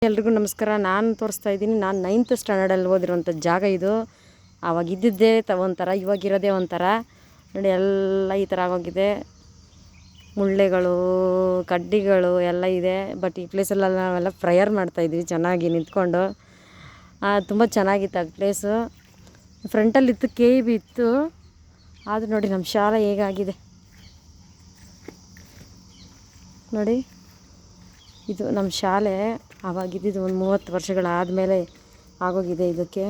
ಎಲ್ರಿಗೂ ನಮಸ್ಕಾರ. ನಾನು ತೋರಿಸ್ತಾ ಇದ್ದೀನಿ, ನಾನು 9th ಸ್ಟ್ಯಾಂಡರ್ಡಲ್ಲಿ ಓದಿರೋಂಥ ಜಾಗ ಇದು. ಆವಾಗ ಇದ್ದಿದ್ದೇ ಒಂಥರ, ಇವಾಗಿರೋದೇ ಒಂಥರ. ನೋಡಿ, ಎಲ್ಲ ಈ ಥರ ಆಗೋಗಿದೆ. ಮುಳ್ಳೆಗಳು, ಕಡ್ಡಿಗಳು ಎಲ್ಲ ಇದೆ. ಬಟ್ ಈ ಪ್ಲೇಸಲ್ಲೆಲ್ಲ ನಾವೆಲ್ಲ ಪ್ರೇಯರ್ ಮಾಡ್ತಾಯಿದ್ವಿ ಚೆನ್ನಾಗಿ ನಿಂತ್ಕೊಂಡು. ತುಂಬ ಚೆನ್ನಾಗಿತ್ತು ಆ ಪ್ಲೇಸು. ಫ್ರಂಟಲ್ಲಿತ್ತು KEB ಇತ್ತು. ಆದರೂ ನೋಡಿ ನಮ್ಮ ಶಾಲೆ ಹೇಗಾಗಿದೆ ನೋಡಿ. ಇದು ನಮ್ಮ ಶಾಲೆ. ಆವಾಗಿದ್ದು ಒಂದು 30 ವರ್ಷಗಳಾದಮೇಲೆ ಆಗೋಗಿದೆ ಇದಕ್ಕೆ.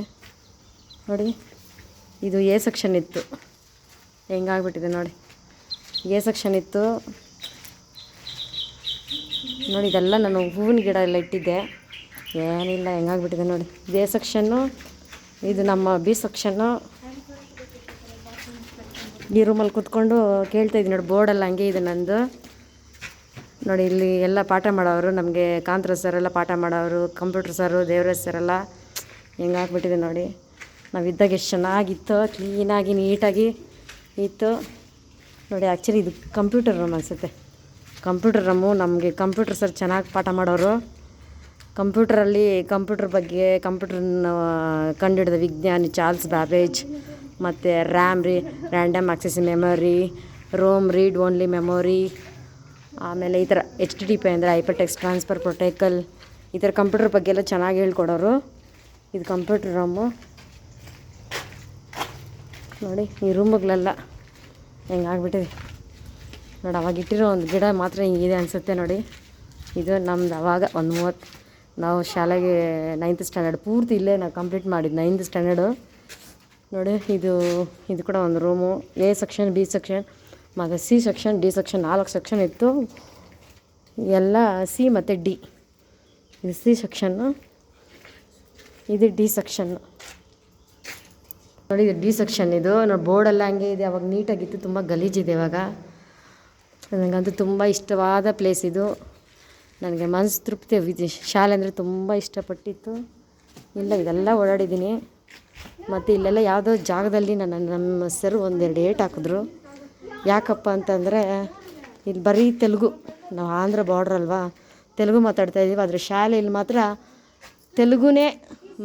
ನೋಡಿ, ಇದು A ಸೆಕ್ಷನ್ ಇತ್ತು. ಹೆಂಗಾಗ್ಬಿಟ್ಟಿದೆ ನೋಡಿ. A ಸೆಕ್ಷನ್ ಇತ್ತು ನೋಡಿ. ಇದೆಲ್ಲ ನಾನು ಹೂವಿನ ಗಿಡ ಎಲ್ಲ ಇಟ್ಟಿದ್ದೆ. ಏನಿಲ್ಲ, ಹೆಂಗಾಗ್ಬಿಟ್ಟಿದೆ ನೋಡಿ. ಇದು A ಸೆಕ್ಷನ್ನು, ಇದು ನಮ್ಮ B ಸೆಕ್ಷನ್ನು. ಈ ರೂಮಲ್ಲಿ ಕೂತ್ಕೊಂಡು ಕೇಳ್ತಾಯಿದ್ದೀನಿ ನೋಡಿ. ಬೋರ್ಡೆಲ್ಲ ಹಂಗೆ ಇದೆ ನಂದು ನೋಡಿ. ಇಲ್ಲಿ ಎಲ್ಲ ಪಾಠ ಮಾಡೋರು ನಮಗೆ, ಕಾಂತರಾಜ್ ಸರ್ ಎಲ್ಲ ಪಾಠ ಮಾಡೋರು, ಕಂಪ್ಯೂಟರ್ ಸರು, ದೇವರಾಜ್ ಸರ್ ಎಲ್ಲ. ಹೆಂಗಾಗ್ಬಿಟ್ಟಿದೆ ನೋಡಿ. ನಾವಿದ್ದಾಗ ಎಷ್ಟು ಚೆನ್ನಾಗಿತ್ತು, ಕ್ಲೀನಾಗಿ ನೀಟಾಗಿ ಇತ್ತು ನೋಡಿ. ಆ್ಯಕ್ಚುಲಿ ಇದು ಕಂಪ್ಯೂಟರ್ ರೂಮ್ ಅನಿಸುತ್ತೆ. Computer room. ನಮಗೆ ಕಂಪ್ಯೂಟರ್ ಸರ್ ಚೆನ್ನಾಗಿ ಪಾಠ ಮಾಡೋರು. ಕಂಪ್ಯೂಟ್ರಲ್ಲಿ ಕಂಪ್ಯೂಟ್ರ್ ಬಗ್ಗೆ, ಕಂಪ್ಯೂಟ್ರನ್ನ ಕಂಡುಹಿಡಿದ ವಿಜ್ಞಾನಿ ಚಾರ್ಲ್ಸ್ ಬ್ಯಾಬೇಜ್, ಮತ್ತು random access memory, ROM read only memory, ಆಮೇಲೆ ಈ ಥರ HTTP ಅಂದರೆ ಹೈಪರ್ ಟೆಕ್ಸ್ಟ್ ಟ್ರಾನ್ಸ್ಫರ್ ಪ್ರೋಟೋಕಾಲ್, ಈ ಥರ ಕಂಪ್ಯೂಟರ್ ಬಗ್ಗೆ ಎಲ್ಲ ಚೆನ್ನಾಗಿ ಹೇಳ್ಕೊಡೋರು. ಇದು ಕಂಪ್ಯೂಟರ್ ರೂಮು ನೋಡಿ. ಈ ರೂಮುಗಳೆಲ್ಲ ಹೆಂಗಾಗ್ಬಿಟ್ಟಿದೆ ನೋಡಿ. ಅವಾಗ ಇಟ್ಟಿರೋ ಒಂದು ಗಿಡ ಮಾತ್ರ ಹಿಂಗಿದೆ ಅನಿಸುತ್ತೆ ನೋಡಿ. ಇದು ನಮ್ದು ಅವಾಗ ಒಂದು 30, ನಾವು ಶಾಲೆಗೆ 9th ಸ್ಟ್ಯಾಂಡರ್ಡ್ ಪೂರ್ತಿ ಇಲ್ಲೇ ನಾವು ಕಂಪ್ಲೀಟ್ ಮಾಡಿದ್ದು 9th ಸ್ಟ್ಯಾಂಡರ್ಡು ನೋಡಿ. ಇದು ಕೂಡ ಒಂದು room. A section, B section ಮತ್ತು C section, D section, 4 section ಇತ್ತು. ಎಲ್ಲ C ಮತ್ತು D. ಇದು C ಸೆಕ್ಷನ್ನು, ಇದು D ಸೆಕ್ಷನ್ನು ನೋಡಿ. ಇದು D ಸೆಕ್ಷನ್. ಇದು ನೋಡಿ, ಬೋರ್ಡೆಲ್ಲ ಹಂಗೆ ಇದೆ. ಅವಾಗ ನೀಟಾಗಿತ್ತು, ತುಂಬ ಗಲೀಜಿದೆ ಇವಾಗ. ನನಗಂತೂ ತುಂಬ ಇಷ್ಟವಾದ ಪ್ಲೇಸ್ ಇದು. ನನಗೆ ಮನಸ್ಸು ತೃಪ್ತಿ. ಶಾಲೆ ಅಂದರೆ ತುಂಬ ಇಷ್ಟಪಟ್ಟಿತ್ತು. ಇದೆಲ್ಲ ಓಡಾಡಿದ್ದೀನಿ. ಮತ್ತು ಇಲ್ಲೆಲ್ಲ ಯಾವುದೋ ಜಾಗದಲ್ಲಿ ನಮ್ಮ ಸರ್ ಒಂದೆರಡು ಏಟು ಹಾಕಿದ್ರು. ಯಾಕಪ್ಪ ಅಂತಂದರೆ ಇಲ್ಲಿ ಬರೀ ತೆಲುಗು, ನಾವು ಆಂಧ್ರ ಬಾರ್ಡ್ರ್ ಅಲ್ವಾ, ತೆಲುಗು ಮಾತಾಡ್ತಾಯಿದ್ದೀವಿ. ಆದರೆ ಶಾಲೆಯಲ್ಲಿ ಮಾತ್ರ ತೆಲುಗುನೇ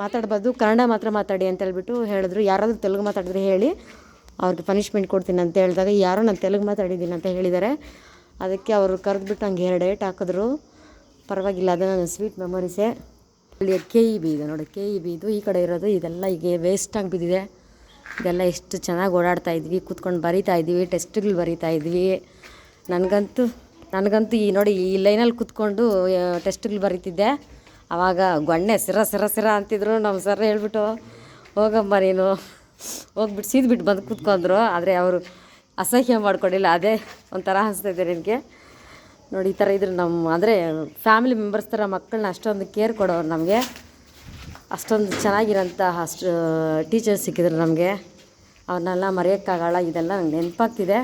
ಮಾತಾಡ್ಬಾರ್ದು, ಕನ್ನಡ ಮಾತ್ರ ಮಾತಾಡಿ ಅಂತ ಹೇಳ್ಬಿಟ್ಟು ಹೇಳಿದ್ರು. ಯಾರಾದರೂ ತೆಲುಗು ಮಾತಾಡಿದ್ರೆ ಹೇಳಿ, ಅವ್ರಿಗೆ ಪನಿಷ್ಮೆಂಟ್ ಕೊಡ್ತೀನಿ ಅಂತ ಹೇಳಿದಾಗ, ಯಾರೋ ನಾನು ತೆಲುಗು ಮಾತಾಡಿದ್ದೀನಿ ಅಂತ ಹೇಳಿದ್ದಾರೆ. ಅದಕ್ಕೆ ಅವರು ಕರೆದ್ಬಿಟ್ಟು ಹಂಗೆ 2 ಏಟು ಹಾಕಿದ್ರು. ಪರವಾಗಿಲ್ಲ, ಅದು ನನ್ನ ಸ್ವೀಟ್ ಮೆಮೊರೀಸೇ. ಅಲ್ಲಿ KEB ಇದೆ ನೋಡಿ. KEB ಇದು ಈ ಕಡೆ ಇರೋದು. ಇದೆಲ್ಲ ಈಗ ವೇಸ್ಟಾಗಿ ಬಿದ್ದಿದೆ. ಇದೆಲ್ಲ ಎಷ್ಟು ಚೆನ್ನಾಗಿ ಓಡಾಡ್ತಾಯಿದ್ವಿ, ಕೂತ್ಕೊಂಡು ಬರಿತಾಯಿದ್ವಿ, ಟೆಸ್ಟ್ಗಳು ಬರಿತಾಯಿದ್ವಿ. ನನಗಂತೂ ಈ ನೋಡಿ, ಈ ಲೈನಲ್ಲಿ ಕೂತ್ಕೊಂಡು ಟೆಸ್ಟ್ಗಳು ಬರಿತಿದ್ದೆ. ಆವಾಗ ಗೊಣ್ಣೆ ಸಿರ ಅಂತಿದ್ರು. ನಮ್ಮ ಸರ್ ಹೇಳ್ಬಿಟ್ಟು, ಹೋಗಮ್ಮ ನೀನು, ಹೋಗ್ಬಿಟ್ಟು ಸೀದ್ಬಿಟ್ಟು ಬಂದು ಕೂತ್ಕೊಂಡ್ರು. ಆದರೆ ಅವರು ಅಸಹ್ಯ ಮಾಡ್ಕೊಂಡಿಲ್ಲ. ಅದೇ ಒಂಥರ ಅನಿಸ್ತಾಯಿದೆ ನನಗೆ ನೋಡಿ. ಈ ಥರ ಇದ್ರು ಅಂದರೆ ಫ್ಯಾಮಿಲಿ ಮೆಂಬರ್ಸ್ ಥರ ಮಕ್ಕಳನ್ನ ಅಷ್ಟೊಂದು ಕೇರ್ ಕೊಡೋರು ನಮಗೆ. ಅಷ್ಟೊಂದು ಚೆನ್ನಾಗಿರೋಂಥ ಟೀಚರ್ಸ್ ಸಿಕ್ಕಿದ್ರು ನಮಗೆ. ಅವ್ರನ್ನೆಲ್ಲ ಮರೆಯೋಕ್ಕಾಗಲ್ಲ. ಇದೆಲ್ಲ ನಂಗೆ ನೆನಪಾಗ್ತಿದೆ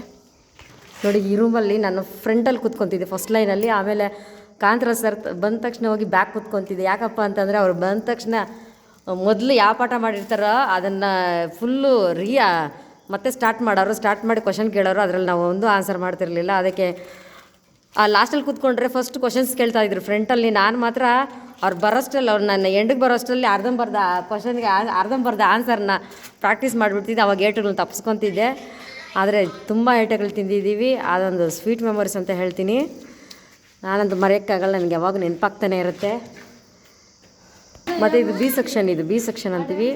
ನೋಡಿ. ಈ ರೂಮಲ್ಲಿ ನಾನು ಫ್ರಂಟಲ್ಲಿ ಕೂತ್ಕೊತಿದ್ದೆ, ಫಸ್ಟ್ ಲೈನಲ್ಲಿ. ಆಮೇಲೆ ಕಾಂತರಾಜ್ ಸರ್ ಬಂದ ತಕ್ಷಣ ಹೋಗಿ ಬ್ಯಾಕ್ ಕೂತ್ಕೊತಿದ್ದೆ. ಯಾಕಪ್ಪ ಅಂತಂದರೆ ಅವ್ರು ಬಂದ ತಕ್ಷಣ ಮೊದಲು ಯಾವ ಪಾಠ ಮಾಡಿರ್ತಾರೋ ಅದನ್ನು ಫುಲ್ಲು ಮತ್ತೆ ಸ್ಟಾರ್ಟ್ ಮಾಡಿ ಕ್ವಶನ್ ಕೇಳೋರು. ಅದರಲ್ಲಿ ನಾವು ಒಂದು ಆನ್ಸರ್ ಮಾಡ್ತಿರಲಿಲ್ಲ. ಅದಕ್ಕೆ ಲಾಸ್ಟಲ್ಲಿ ಕೂತ್ಕೊಂಡ್ರೆ ಫಸ್ಟ್ ಕ್ವಶನ್ಸ್ ಕೇಳ್ತಾಯಿದ್ರು ಫ್ರಂಟಲ್ಲಿ. ನಾನು ಮಾತ್ರ ಅವ್ರು ಬರೋಷ್ಟರಲ್ಲಿ, ಅವ್ರು ನನ್ನ ಎಂಡಿಗೆ ಬರೋಷ್ಟರಲ್ಲಿ ಅರ್ಧಂಬರ್ಧ ಆನ್ಸರ್ನ ಪ್ರಾಕ್ಟೀಸ್ ಮಾಡಿಬಿಡ್ತಿದ್ದೆ. ಅವಾಗ ಏಟುಗಳನ್ನ ತಪ್ಪಿಸ್ಕೊತಿದ್ದೆ. ಆದರೆ ತುಂಬ ಏಟುಗಳು ತಿಂದಿದ್ದೀವಿ. ಅದೊಂದು ಸ್ವೀಟ್ ಮೆಮೊರೀಸ್ ಅಂತ ಹೇಳ್ತೀನಿ. ನಾನಂತೂ ಮರೆಯೋಕ್ಕಾಗಲ್ಲ, ನನಗೆ ಯಾವಾಗ ನೆನಪಾಗ್ತಾನೆ ಇರುತ್ತೆ. ಮತ್ತು ಇದು B ಸೆಕ್ಷನ್. ಇದು B ಸೆಕ್ಷನ್ ಅಂತೀವಿ.